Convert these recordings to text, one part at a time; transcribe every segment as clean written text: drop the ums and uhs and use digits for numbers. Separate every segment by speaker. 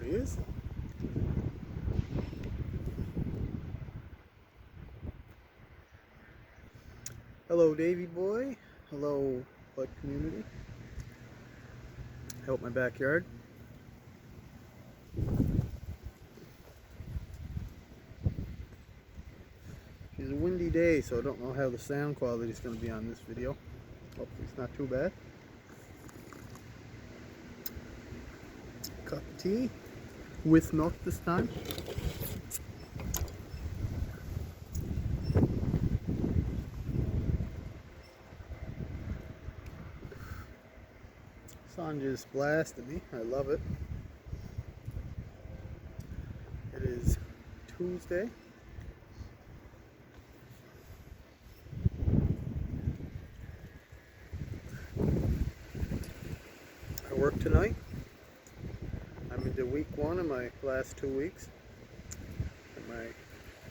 Speaker 1: he is. Hello, Davey boy. Hello, bud community. Out my backyard. It's a windy day, so I don't know how the sound quality is going to be on this video. Hopefully it's not too bad. Cup of tea with milk this time. Sun just blasted me. I love it. It is Tuesday. I work tonight. I'm into week 1 of my last 2 weeks.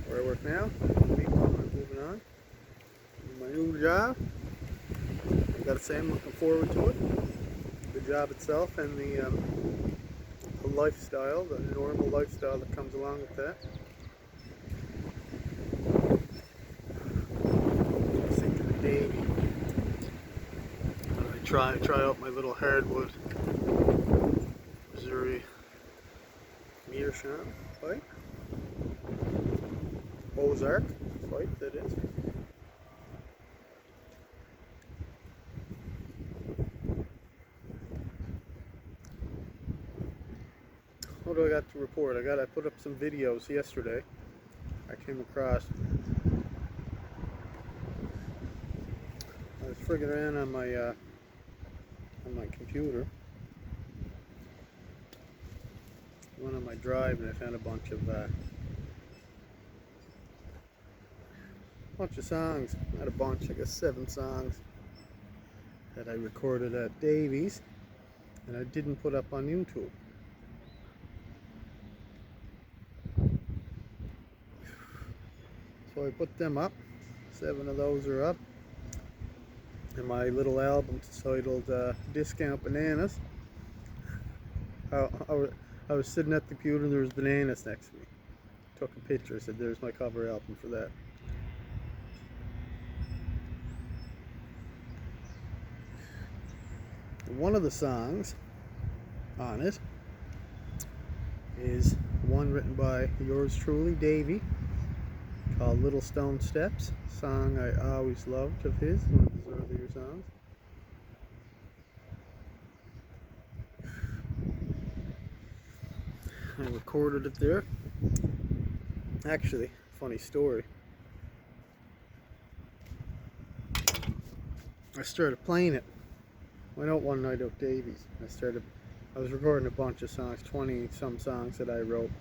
Speaker 1: Where I work now, week 1, I'm moving on. My new job, I gotta say I'm looking forward to it. The job itself and the lifestyle, the normal lifestyle that comes along with that. I was thinking of Davey. I try out my little hardwood Missouri meerschaum pipe. Ozark pipe, that is. What do I got to report? I put up some videos yesterday. I came across. I was frigging around on my computer. Went on my drive and I found a bunch of songs. Not a bunch, I guess 7 songs that I recorded at Davey's and I didn't put up on YouTube. So I put them up. 7 of those are up. And my little album titled Discount Bananas. I was sitting at the computer and there was bananas next to me. Took a picture, said there's my cover album for that. One of the songs on it is one written by yours truly, Davey, called Little Stone Steps, a song I always loved of his, one of his earlier songs. I recorded it there. Actually, funny story. I started playing it. Went out one night at Davey's. I was recording a bunch of songs, 20 some songs that I wrote.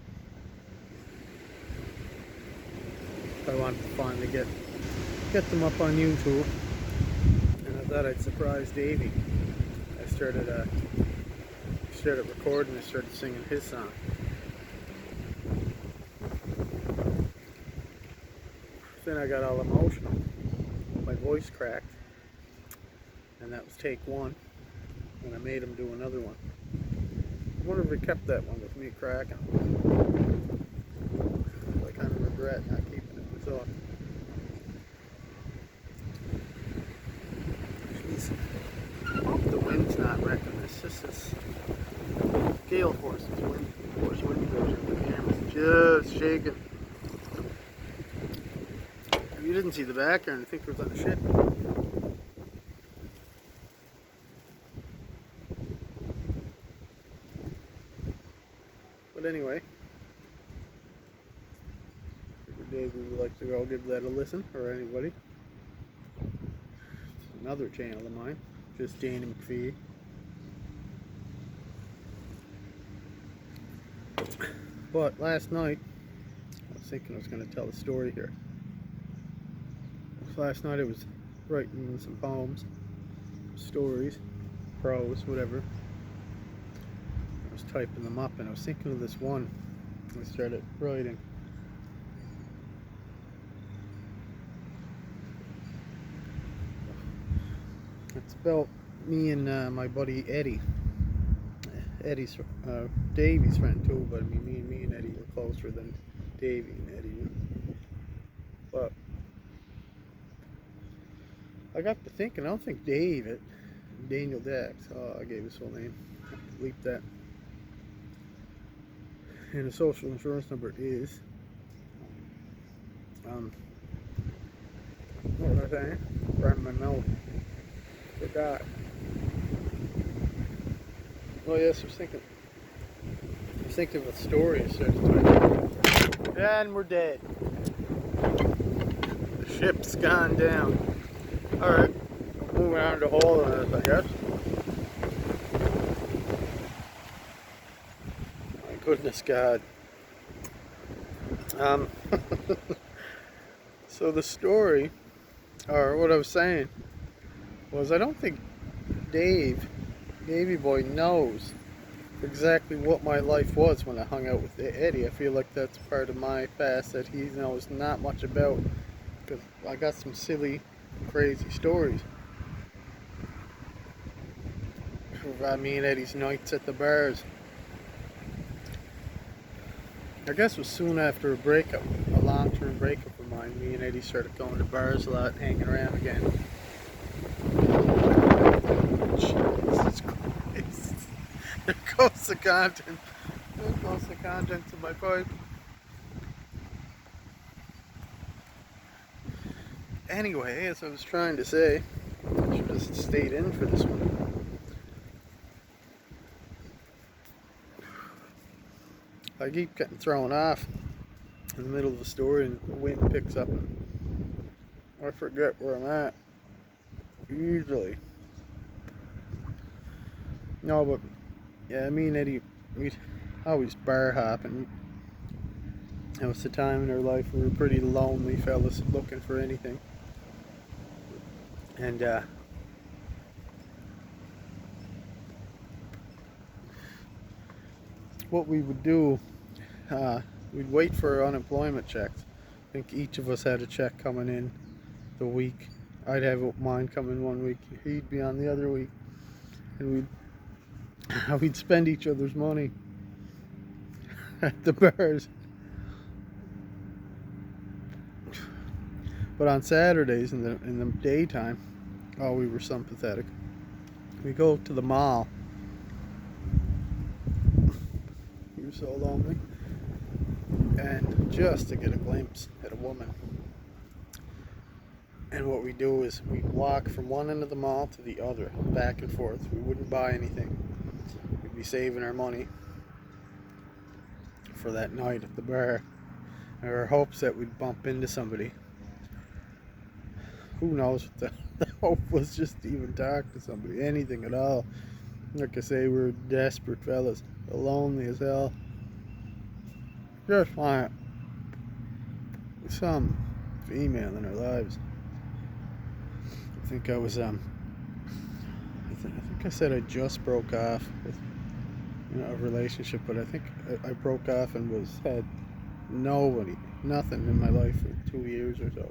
Speaker 1: I wanted to finally get them up on YouTube, and I thought I'd surprise Davey. I started recording. I started singing his song. Then I got all emotional. My voice cracked, and that was take 1. And I made him do another one. I wonder if we kept that one with me cracking. I kind of regret not keeping it myself. Jeez. I hope the wind's not wrecking this. This is gale force. It's wind force. Wind force. The camera's just shaking. If you didn't see the background, I think it was on a ship. But anyway, Davey would like to go give that a listen, or anybody. It's another channel of mine, just Danny McPhee. But last night, I was thinking I was going to tell a story here. Last night I was writing some poems, stories, prose, whatever. I was typing them up and I was thinking of this one. I started writing. It's about me and my buddy Eddie. Eddie's, Davey's friend too, but I mean, me and Eddie were closer than Davey and Eddie were. But I got to thinking, I don't think Daniel Dax, oh, I gave his full name, I have to delete that. And the social insurance number is, what was I saying? Right in my mouth. Forgot. Oh yes, I was thinking of a story I started talking. And we're dead. The ship's gone down. Alright, moving on to hole in Earth, I guess. My goodness God. So the story, or what I was saying, was I don't think Davey Boy knows exactly what my life was when I hung out with Eddie. I feel like that's part of my past that he knows not much about, because I got some silly, crazy stories about me and Eddie's nights at the bars. I guess it was soon after a breakup, a long-term breakup of mine. Me and Eddie started going to bars a lot, hanging around again. Jesus Christ. There goes the content. There goes the contents of my pipe. Anyway, as I was trying to say, I should have stayed in for this one. I keep getting thrown off in the middle of the story and the wind picks up and I forget where I'm at. Usually. No, but yeah, me and Eddie, we'd always bar hop, and it was the time in our life we were pretty lonely fellas looking for anything. And what we would do, we'd wait for our unemployment checks. I think each of us had a check coming in the week. I'd have mine coming one week, he'd be on the other week, and we'd spend each other's money at the bars. But on Saturdays in the daytime, oh, we were sympathetic. We go to the mall. We were so lonely, and just to get a glimpse at a woman. And what we do is we walk from one end of the mall to the other, back and forth. We wouldn't buy anything. We'd be saving our money for that night at the bar. And our hopes that we'd bump into somebody. Who knows what the hope was, just to even talk to somebody, anything at all. Like I say, we were desperate fellas, lonely as hell. Just want some female in our lives. I think I was I think I said I just broke off with a relationship, but I think I broke off and had nothing in my life for 2 years or so,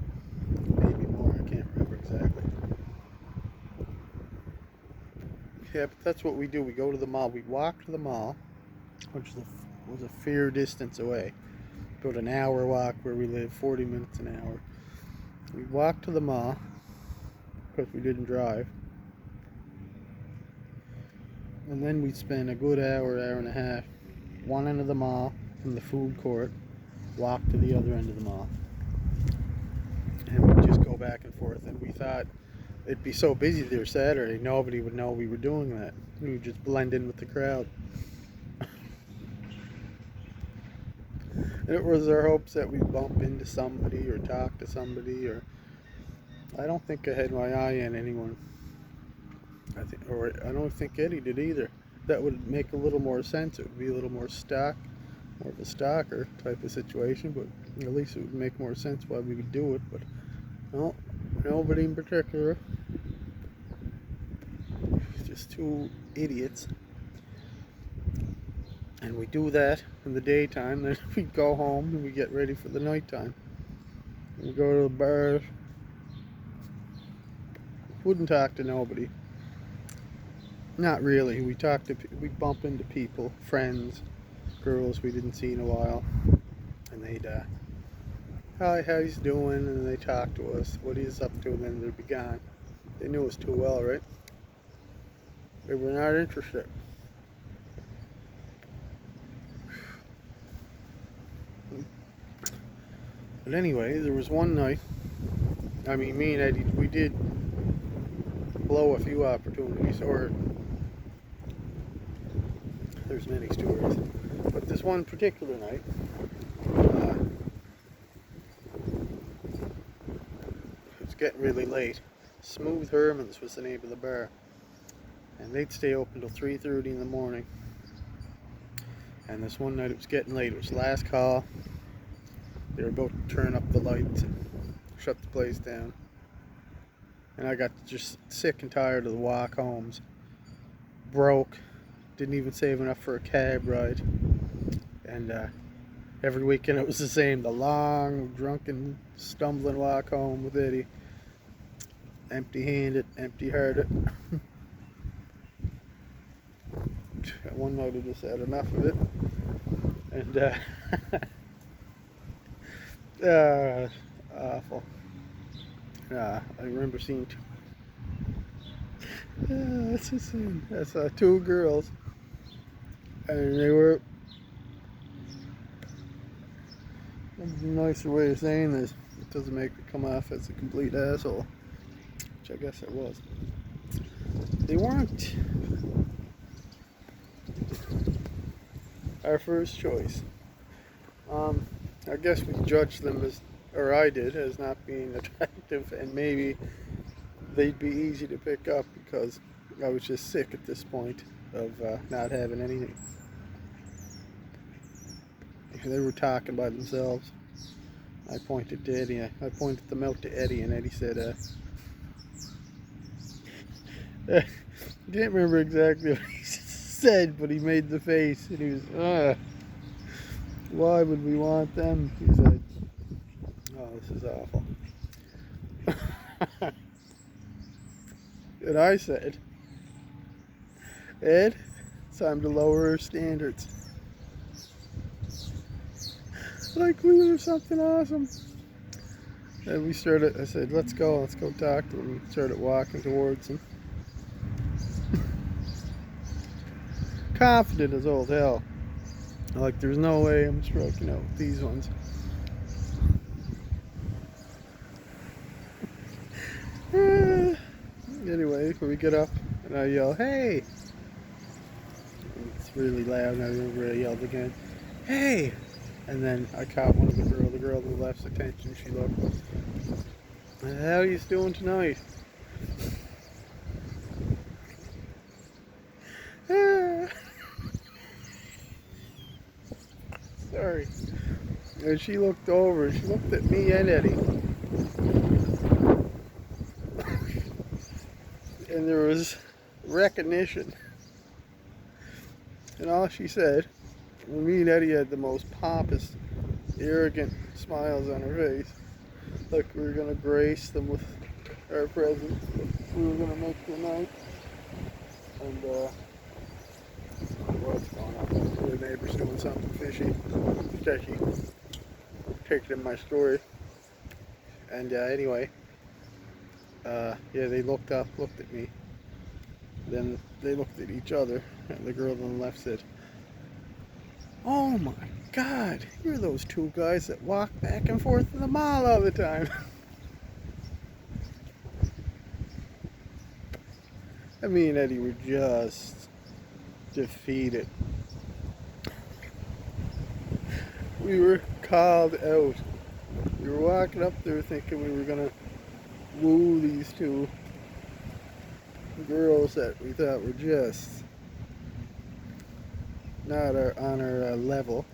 Speaker 1: maybe more. I can't remember exactly. Yeah, but that's what we do. We go to the mall. We walk to the mall, which was a fair distance away. About an hour walk where we live, 40 minutes an hour. We walk to the mall because we didn't drive, and then we'd spend a good hour and a half, one end of the mall from the food court, walk to the other end of the mall, and we'd just go back and forth. And we thought it'd be so busy there Saturday, nobody would know we were doing that. We would just blend in with the crowd. And it was our hopes that we'd bump into somebody or talk to somebody, or I don't think I had my eye on anyone. I don't think Eddie did either. That would make a little more sense. It would be a little more more of a stalker type of situation, but at least it would make more sense why we would do it. But no, nobody in particular. Just two idiots. And we do that in the daytime, then we go home and we get ready for the nighttime. We go to the bars. Wouldn't talk to nobody. Not really. We bump into people, friends, girls we didn't see in a while, and they'd, hi, how he's doing, and they talk to us, what he's up to, and then they'd be gone. They knew us too well, right? They were not interested. But anyway, there was one night, I mean, me and Eddie, we did blow a few opportunities, or there's many stories, but this one particular night, it was getting really late. Smooth Herman's was the name of the bar, and they'd stay open till 3:30 in the morning. And this one night it was getting late. It was the last call. They were about to turn up the lights and shut the place down. And I got just sick and tired of the walk homes. Broke. Didn't even save enough for a cab ride. And every weekend it was the same. The long, drunken, stumbling walk home with Eddie. Empty-handed, empty-hearted. One night I just had enough of it. And awful. I remember seeing that's a sin. I saw two girls, and they were. A nicer way of saying this. It doesn't make me come off as a complete asshole, which I guess I was. They weren't our first choice. I guess we judged them as, or I did, as not being attractive, and maybe they'd be easy to pick up because I was just sick at this point of not having anything. They were talking by themselves. I pointed to Eddie. I pointed them out to Eddie, and Eddie said, I didn't remember exactly what he said, but he made the face, and he was, why would we want them? He said, oh, this is awful. And I said, Ed, it's time to lower our standards. Like we were something awesome. And we started, I said, let's go talk to him. We started walking towards him. Confident as old hell. Like there's no way I'm stroking out with these ones. Anyway, we get up and I yell, hey! And it's really loud, and I remember I yelled again, hey! And then I caught one of the girl to the left's attention. She looked, how are you doing tonight? Sorry. And she looked over, she looked at me and Eddie. And there was recognition. And all she said, me and Eddie had the most pompous, arrogant smiles on her face. Like we were going to grace them with our presence. We were going to make the night. And, what's going on? The neighbor's doing something fishy, sketchy. Take it in my story. And anyway, yeah, they looked up, looked at me. Then they looked at each other, and the girl on the left said, oh my God, you're those two guys that walk back and forth in the mall all the time. And me and Eddie were just defeated. We were called out. We were walking up there thinking we were gonna woo these two girls that we thought were just not on our level,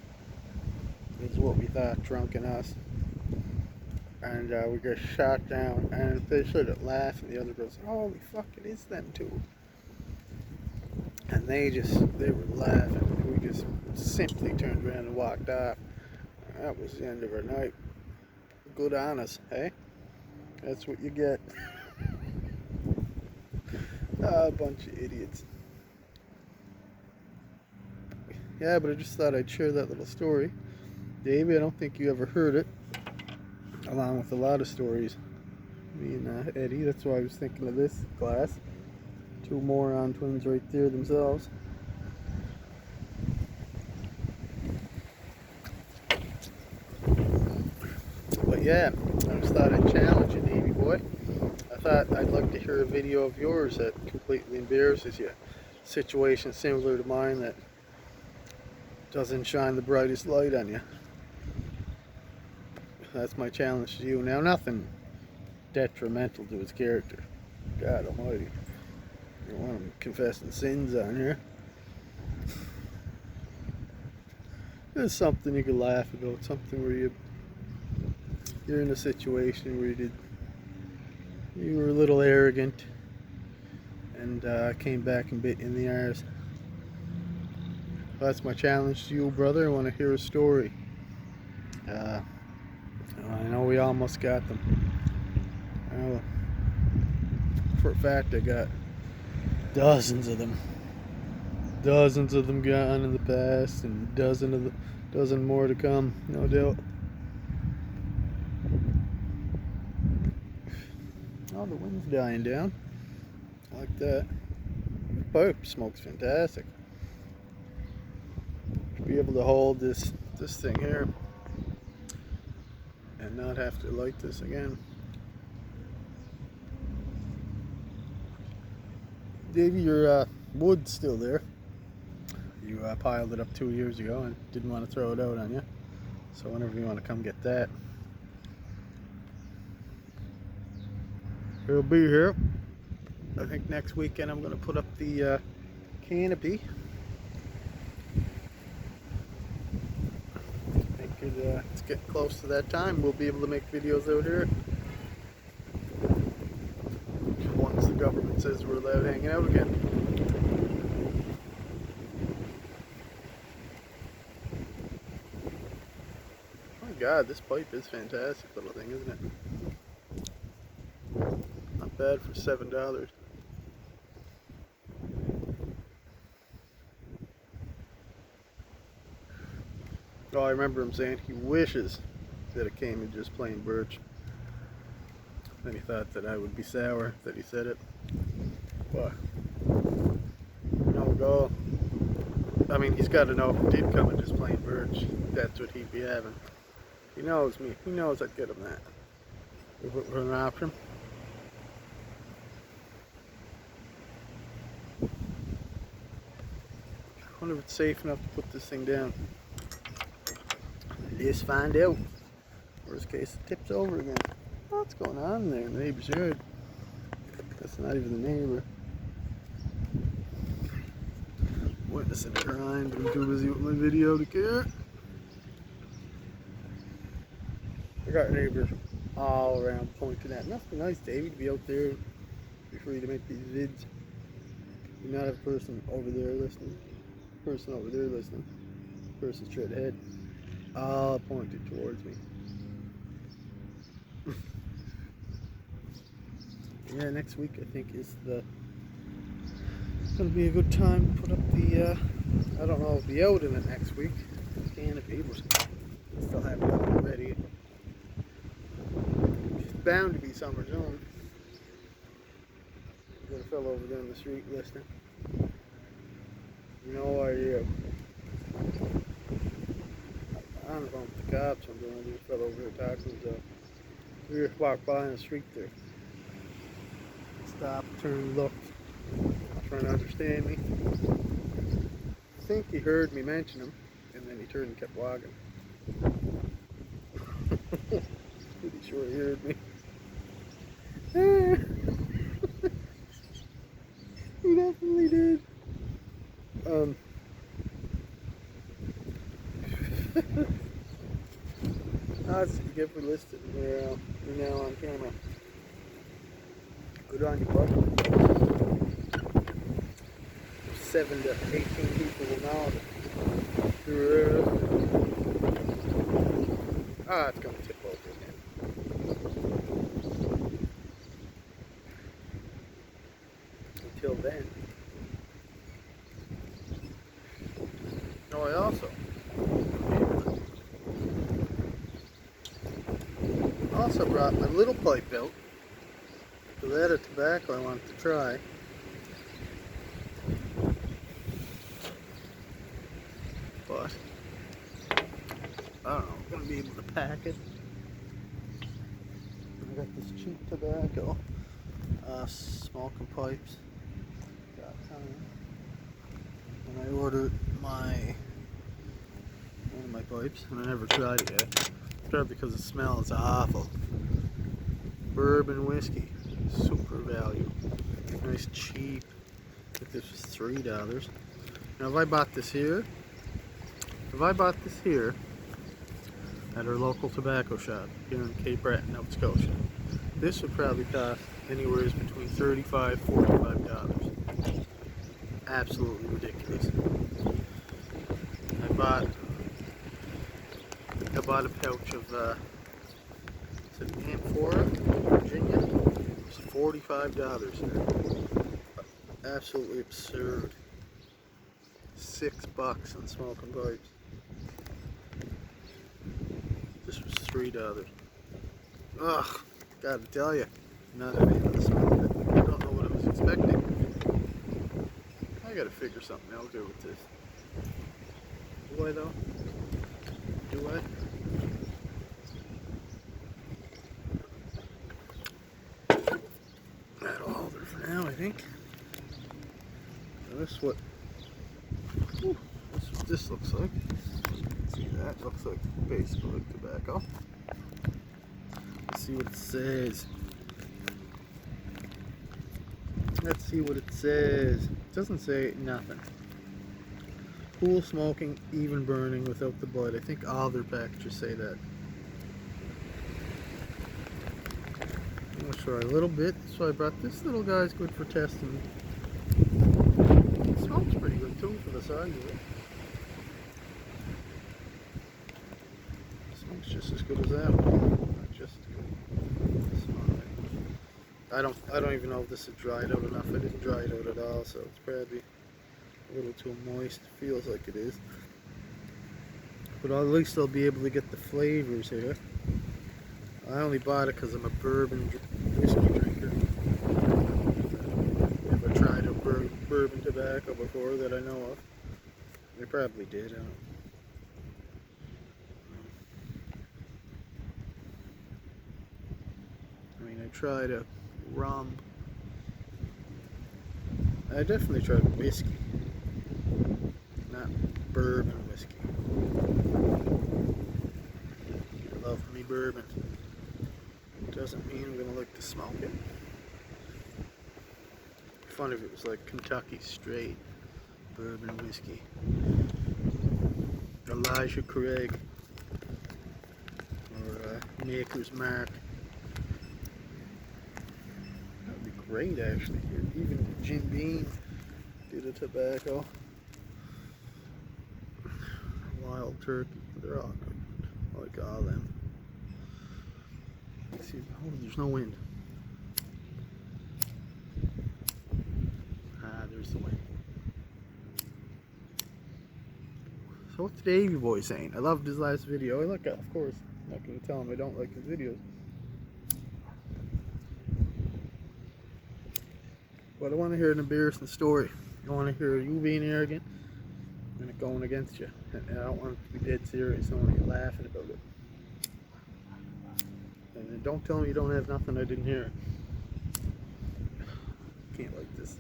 Speaker 1: is what we thought, drunken us. And we got shot down, and they started laughing. The other girls said, holy fuck, it is them two. And they were laughing. We just simply turned around and walked off. That was the end of our night. Good on us, hey? That's what you get. A bunch of idiots. Yeah, but I just thought I'd share that little story. Davey, I don't think you ever heard it, along with a lot of stories. Me and Eddie, that's why I was thinking of this glass. Two moron twins right there themselves. But yeah, I just thought I'd challenge you, Davey boy. I thought I'd like to hear a video of yours that completely embarrasses you. Situation similar to mine that doesn't shine the brightest light on you. That's my challenge to you. Now, nothing detrimental to his character. God almighty. You don't want him confessing sins on here. There's something you can laugh about. Something where you're in a situation where you were a little arrogant and came back and bit you in the arse. That's my challenge to you, brother. I want to hear a story. I know we almost got them. For a fact, I got dozens of them. Dozens of them gone in the past, and dozen more to come, no doubt. Oh, the wind's dying down. I like that. The pipe smoke's fantastic. To be able to hold this thing here and not have to light this again. Davey, your wood's still there. You piled it up 2 years ago and didn't want to throw it out on you. So whenever you want to come get that, it'll be here. I think next weekend I'm going to put up the canopy. I think it's getting close to that time. We'll be able to make videos out here. Once the government says we're allowed hanging out again. Oh my God, this pipe is fantastic little thing, isn't it? Not bad for $7. Oh, I remember him saying he wishes that it came in just plain birch. Then he thought that I would be sour that he said it. But no go. I mean, he's got to know if it did come in just plain birch, that's what he'd be having. He knows me. He knows I'd get him that. If it were an option. I wonder if it's safe enough to put this thing down. Let's find out. Worst case, it tips over again. What's going on in there in the neighbor's yard? That's not even the neighbor. Witnessing a crime, but I'm too busy with my video to care. I got neighbors all around pointing at. Must be nice, Davey, to be out there, be free to make these vids. You not have a person over there listening, person over there listening, person straight ahead, all pointed towards me. Yeah, next week I think is gonna be a good time to put up the I don't know, I'll be out in it next week. Canopy, but still have it up and ready. It's bound to be summer soon. Got a fellow over there on the street listening. No idea. I don't know if the cops, I'm going to do a fellow over here talking to. We just walked by on the street there. Stopped, turned, looked, trying to understand me. I think he heard me mention him, and then he turned and kept walking. Pretty sure he heard me. He definitely did. That's what you get for listening. You're now on camera. Good on you, bud. 7 to 18 people will know that you're it's going to tip over again. Until then, no Now I also brought my little pipe out. So that of tobacco I wanted to try. But I don't know, I'm going to be able to pack it. I got this cheap tobacco, smoking pipes. Got some. And I ordered one of my pipes, and I never tried it yet. Probably because it smells awful. Bourbon whiskey, super value, nice cheap. I think this was $3. Now if I bought this here at our local tobacco shop here in Cape Breton, Nova Scotia, this would probably cost anywhere between $35 and $45. Absolutely ridiculous. I bought a pouch of is it Amphora, Virginia? It was $45 here. Absolutely absurd. $6 on smoking pipes. This was $3. Ugh, gotta tell you, not a fan of the smell of it. I don't know what I was expecting. I gotta figure something else here with this. Do I though? Do I? That'll hold her for now, I think. Now this is what this looks like. See, that looks like basically tobacco. Let's see what it says. Let's see what it says. It doesn't say nothing. Cool smoking, even burning without the bud. I think all their packages say that. I'm gonna try a little bit. So I brought this little guy's good for testing. It smells pretty good too for the size of it. It smells just as good as that one. Not just as good. I don't even know if this is dried out enough. I didn't dry it out at all, so it's probably a little too moist. Feels like it is. But at least I'll be able to get the flavors here. I only bought it because I'm a bourbon whiskey drinker. Never tried a bourbon tobacco before that I know of. They probably did. I don't know. I mean, I tried a rum. I definitely tried whiskey, not bourbon whiskey. I love me bourbon. Doesn't mean I'm gonna like to smoke it. Fun if it was like Kentucky straight bourbon whiskey. Elijah Craig or Maker's Mark. That would be great actually. Even Jim Beam did a tobacco. Wild Turkey, they're all good. I like all them. See, oh, there's no wind. Ah, there's the wind. So what's Davey boy saying? I loved his last video. I like it, of course. I'm not going to tell him I don't like his videos. But I want to hear an embarrassing story. I want to hear you being arrogant and it going against you. And I don't want it to be dead serious. I want you laughing about it. And then don't tell me you don't have nothing I didn't hear. Can't like this.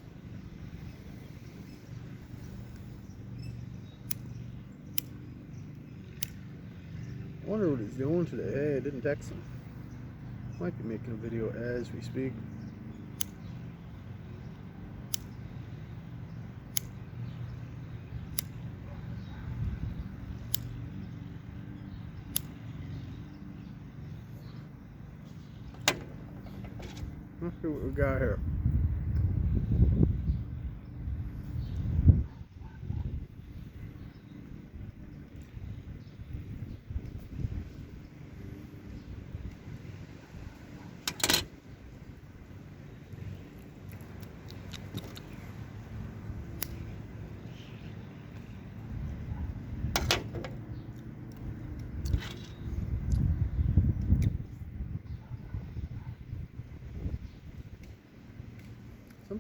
Speaker 1: I wonder what he's doing today. Hey, I didn't text him. Might be making a video as we speak. Let's see what we got here.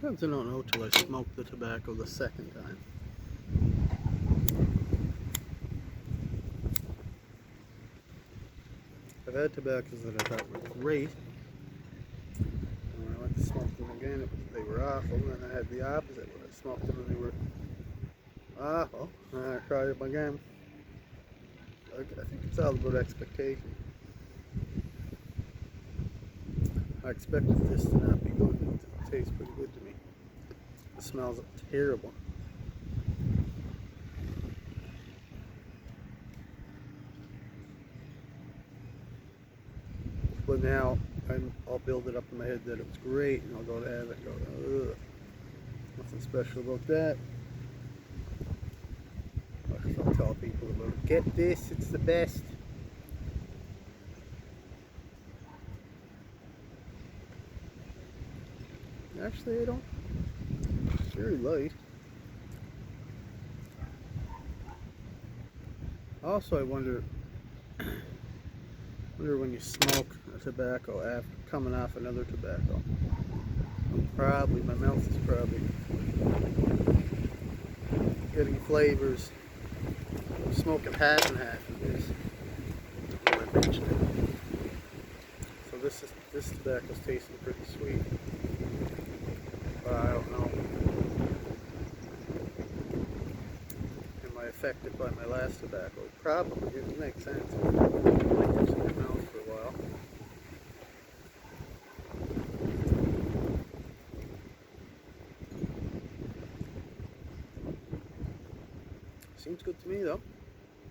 Speaker 1: Sometimes I don't know till I smoke the tobacco the second time. I've had tobaccos that I thought were great, and when I went to smoke them again, they were awful. And then I had the opposite, when I smoked them and they were awful, and I tried them again. I think it's all about expectation. I expected this to not be good, and it tastes pretty good to me. It smells terrible. But now I'll build it up in my head that it was great, and I'll go to have it and go, ugh, nothing special about that. I'll tell people about it. Get this, it's the best. Actually, I don't. It's very light. Also, I wonder when you smoke a tobacco after coming off another tobacco. My mouth is probably getting flavors. I'm smoking half and half of this. I mentioned it. So this tobacco's tasting pretty sweet. But I don't know. Am I affected by my last tobacco? Probably. It makes sense. It lingers in your mouth for a while. Seems good to me though.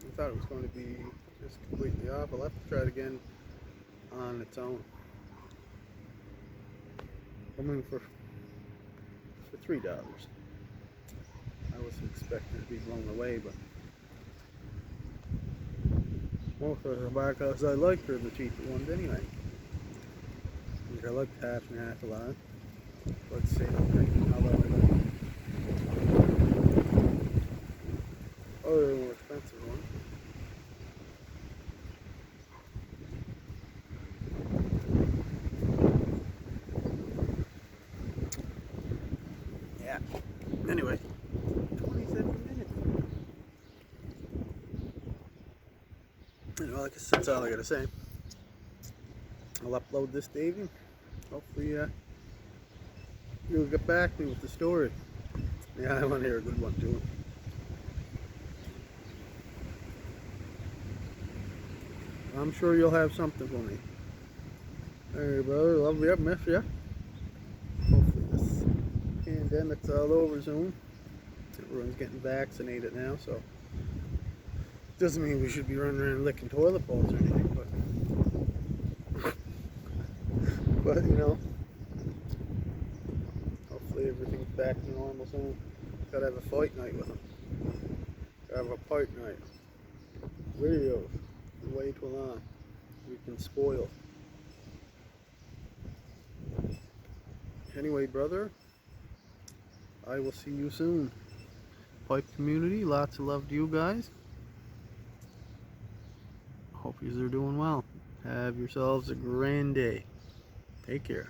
Speaker 1: I thought it was going to be just completely off. I'll have to try it again on its own. I'm in for $3. I wasn't expecting to be blown away, but most of the tobaccos I like are the cheaper ones anyway. I like half and half a lot. Let's see, although I like other more expensive one. Yeah. Anyway, 27 minutes. Well, I guess that's all I gotta say. I'll upload this, Davey. Hopefully, you'll get back to me with the story. Yeah, I want to hear a good one too. I'm sure you'll have something for me. Hey, brother, love you, miss you. Hopefully this pandemic's all over soon. Everyone's getting vaccinated now, so doesn't mean we should be running around licking toilet bowls or anything, but you know, hopefully everything's back to normal soon. Gotta have a fight night with them. Gotta have a fight night. Videos. Way too long. We've been spoiled. Anyway, brother, I will see you soon. Pipe community, lots of love to you guys. Hope you are doing well. Have yourselves a grand day. Take care.